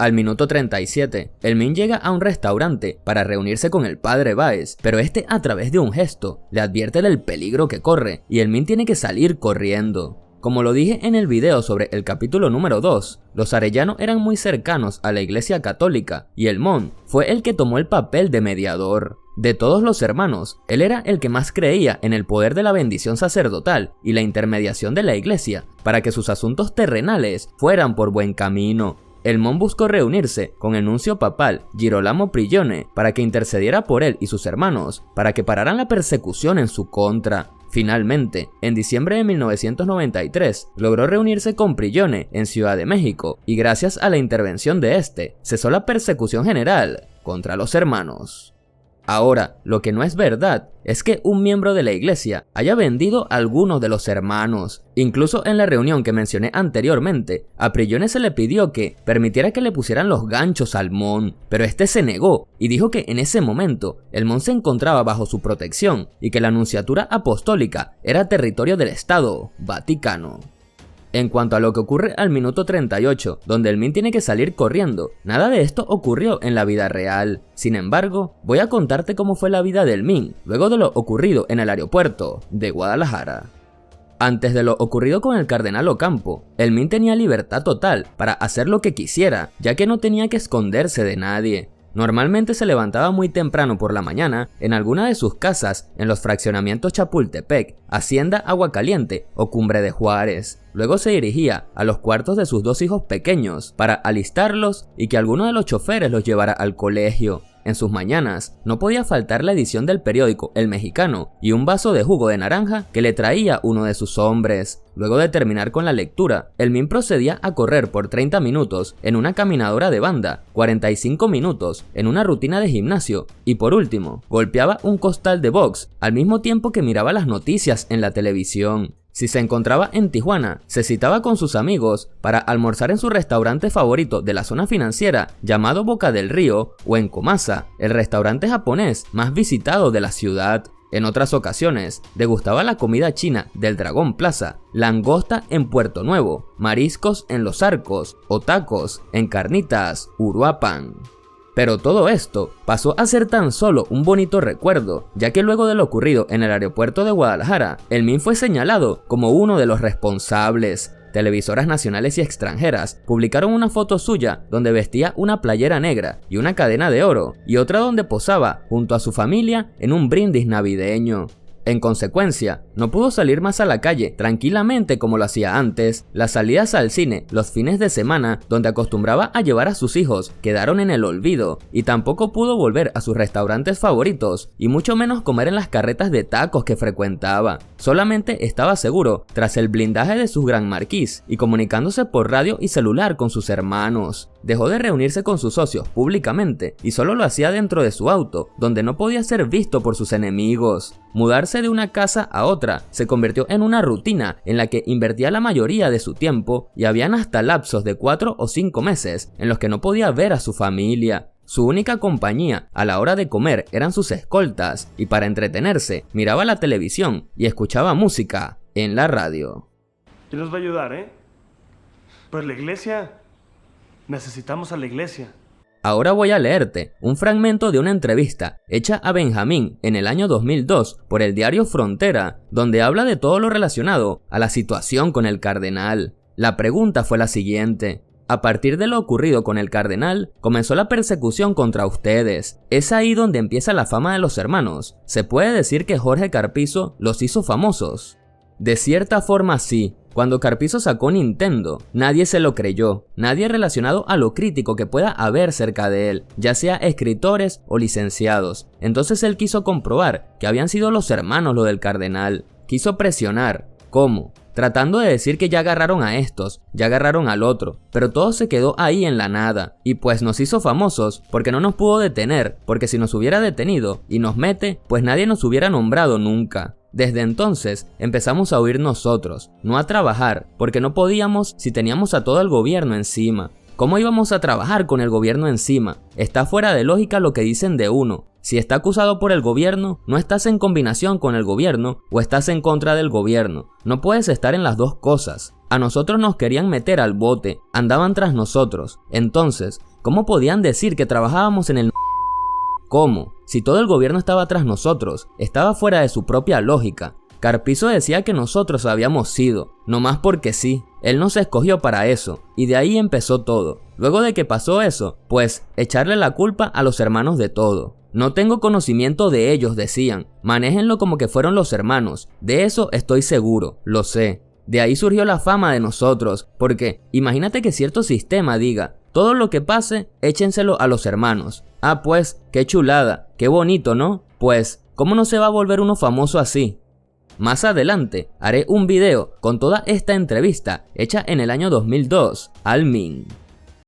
Al minuto 37, el Min llega a un restaurante para reunirse con el padre Baez, pero este a través de un gesto le advierte del peligro que corre y el Min tiene que salir corriendo. Como lo dije en el video sobre el capítulo número 2, los Arellano eran muy cercanos a la iglesia católica y el Mon fue el que tomó el papel de mediador. De todos los hermanos, él era el que más creía en el poder de la bendición sacerdotal y la intermediación de la iglesia para que sus asuntos terrenales fueran por buen camino. El Mon buscó reunirse con el nuncio papal Girolamo Prigione para que intercediera por él y sus hermanos para que pararan la persecución en su contra. Finalmente, en diciembre de 1993, logró reunirse con Prigione en Ciudad de México y gracias a la intervención de este, cesó la persecución general contra los hermanos. Ahora, lo que no es verdad es que un miembro de la iglesia haya vendido a alguno de los hermanos. Incluso en la reunión que mencioné anteriormente, a Prigione se le pidió que permitiera que le pusieran los ganchos al Mon, pero este se negó y dijo que en ese momento el Mon se encontraba bajo su protección y que la nunciatura apostólica era territorio del Estado Vaticano. En cuanto a lo que ocurre al minuto 38, donde el Min tiene que salir corriendo, nada de esto ocurrió en la vida real. Sin embargo, voy a contarte cómo fue la vida del Min luego de lo ocurrido en el aeropuerto de Guadalajara. Antes de lo ocurrido con el cardenal Ocampo, el Min tenía libertad total para hacer lo que quisiera, ya que no tenía que esconderse de nadie. Normalmente se levantaba muy temprano por la mañana en alguna de sus casas en los fraccionamientos Chapultepec, Hacienda Aguacaliente o Cumbre de Juárez. Luego se dirigía a los cuartos de sus dos hijos pequeños para alistarlos y que alguno de los choferes los llevara al colegio. En sus mañanas no podía faltar la edición del periódico El Mexicano y un vaso de jugo de naranja que le traía uno de sus hombres. Luego de terminar con la lectura, el Min procedía a correr por 30 minutos en una caminadora de banda, 45 minutos en una rutina de gimnasio y por último, golpeaba un costal de box al mismo tiempo que miraba las noticias en la televisión. Si se encontraba en Tijuana, se citaba con sus amigos para almorzar en su restaurante favorito de la zona financiera llamado Boca del Río o en Comasa, el restaurante japonés más visitado de la ciudad. En otras ocasiones, degustaba la comida china del Dragón Plaza, langosta en Puerto Nuevo, mariscos en Los Arcos o tacos en Carnitas Uruapan. Pero todo esto pasó a ser tan solo un bonito recuerdo, ya que luego de lo ocurrido en el aeropuerto de Guadalajara, el Min fue señalado como uno de los responsables. Televisoras nacionales y extranjeras publicaron una foto suya donde vestía una playera negra y una cadena de oro, y otra donde posaba junto a su familia en un brindis navideño. En consecuencia, no pudo salir más a la calle tranquilamente como lo hacía antes. Las salidas al cine los fines de semana, donde acostumbraba a llevar a sus hijos, quedaron en el olvido, y tampoco pudo volver a sus restaurantes favoritos, y mucho menos comer en las carretas de tacos que frecuentaba. Solamente estaba seguro tras el blindaje de su gran marquís y comunicándose por radio y celular con sus hermanos. Dejó de reunirse con sus socios públicamente y solo lo hacía dentro de su auto, donde no podía ser visto por sus enemigos. Mudarse de una casa a otra se convirtió en una rutina en la que invertía la mayoría de su tiempo y habían hasta lapsos de 4 o 5 meses en los que no podía ver a su familia. Su única compañía a la hora de comer eran sus escoltas y para entretenerse miraba la televisión y escuchaba música en la radio. ¿Quién nos va a ayudar, Pues la iglesia. Necesitamos a la iglesia. Ahora voy a leerte un fragmento de una entrevista hecha a Benjamín en el año 2002 por el diario Frontera, donde habla de todo lo relacionado a la situación con el cardenal. La pregunta fue la siguiente: a partir de lo ocurrido con el cardenal, comenzó la persecución contra ustedes. Es ahí donde empieza la fama de los hermanos. ¿Se puede decir que Jorge Carpizo los hizo famosos? De cierta forma sí. Cuando Carpizo sacó Nintendo, nadie se lo creyó, nadie relacionado a lo crítico que pueda haber cerca de él, ya sea escritores o licenciados. Entonces él quiso comprobar que habían sido los hermanos lo del cardenal. Quiso presionar. ¿Cómo? Tratando de decir que ya agarraron a estos, ya agarraron al otro, pero todo se quedó ahí en la nada. Y pues nos hizo famosos porque no nos pudo detener, porque si nos hubiera detenido y nos mete, pues nadie nos hubiera nombrado nunca. Desde entonces empezamos a huir nosotros, no a trabajar, porque no podíamos si teníamos a todo el gobierno encima. ¿Cómo íbamos a trabajar con el gobierno encima? Está fuera de lógica lo que dicen de uno. Si está acusado por el gobierno, no estás en combinación con el gobierno o estás en contra del gobierno. No puedes estar en las dos cosas. A nosotros nos querían meter al bote, andaban tras nosotros. Entonces, ¿Cómo podían decir que trabajábamos en el... ¿Cómo? Si todo el gobierno estaba tras nosotros, estaba fuera de su propia lógica. Carpizo decía que nosotros habíamos sido, nomás porque sí. Él nos escogió para eso, y de ahí empezó todo. Luego de que pasó eso, pues, echarle la culpa a los hermanos de todo. No tengo conocimiento de ellos, decían. Manéjenlo como que fueron los hermanos. De eso estoy seguro, lo sé. De ahí surgió la fama de nosotros, porque imagínate que cierto sistema diga, todo lo que pase, échenselo a los hermanos. Ah pues, qué chulada, qué bonito, ¿no? Pues, ¿cómo no se va a volver uno famoso así? Más adelante, haré un video con toda esta entrevista hecha en el año 2002 al Min.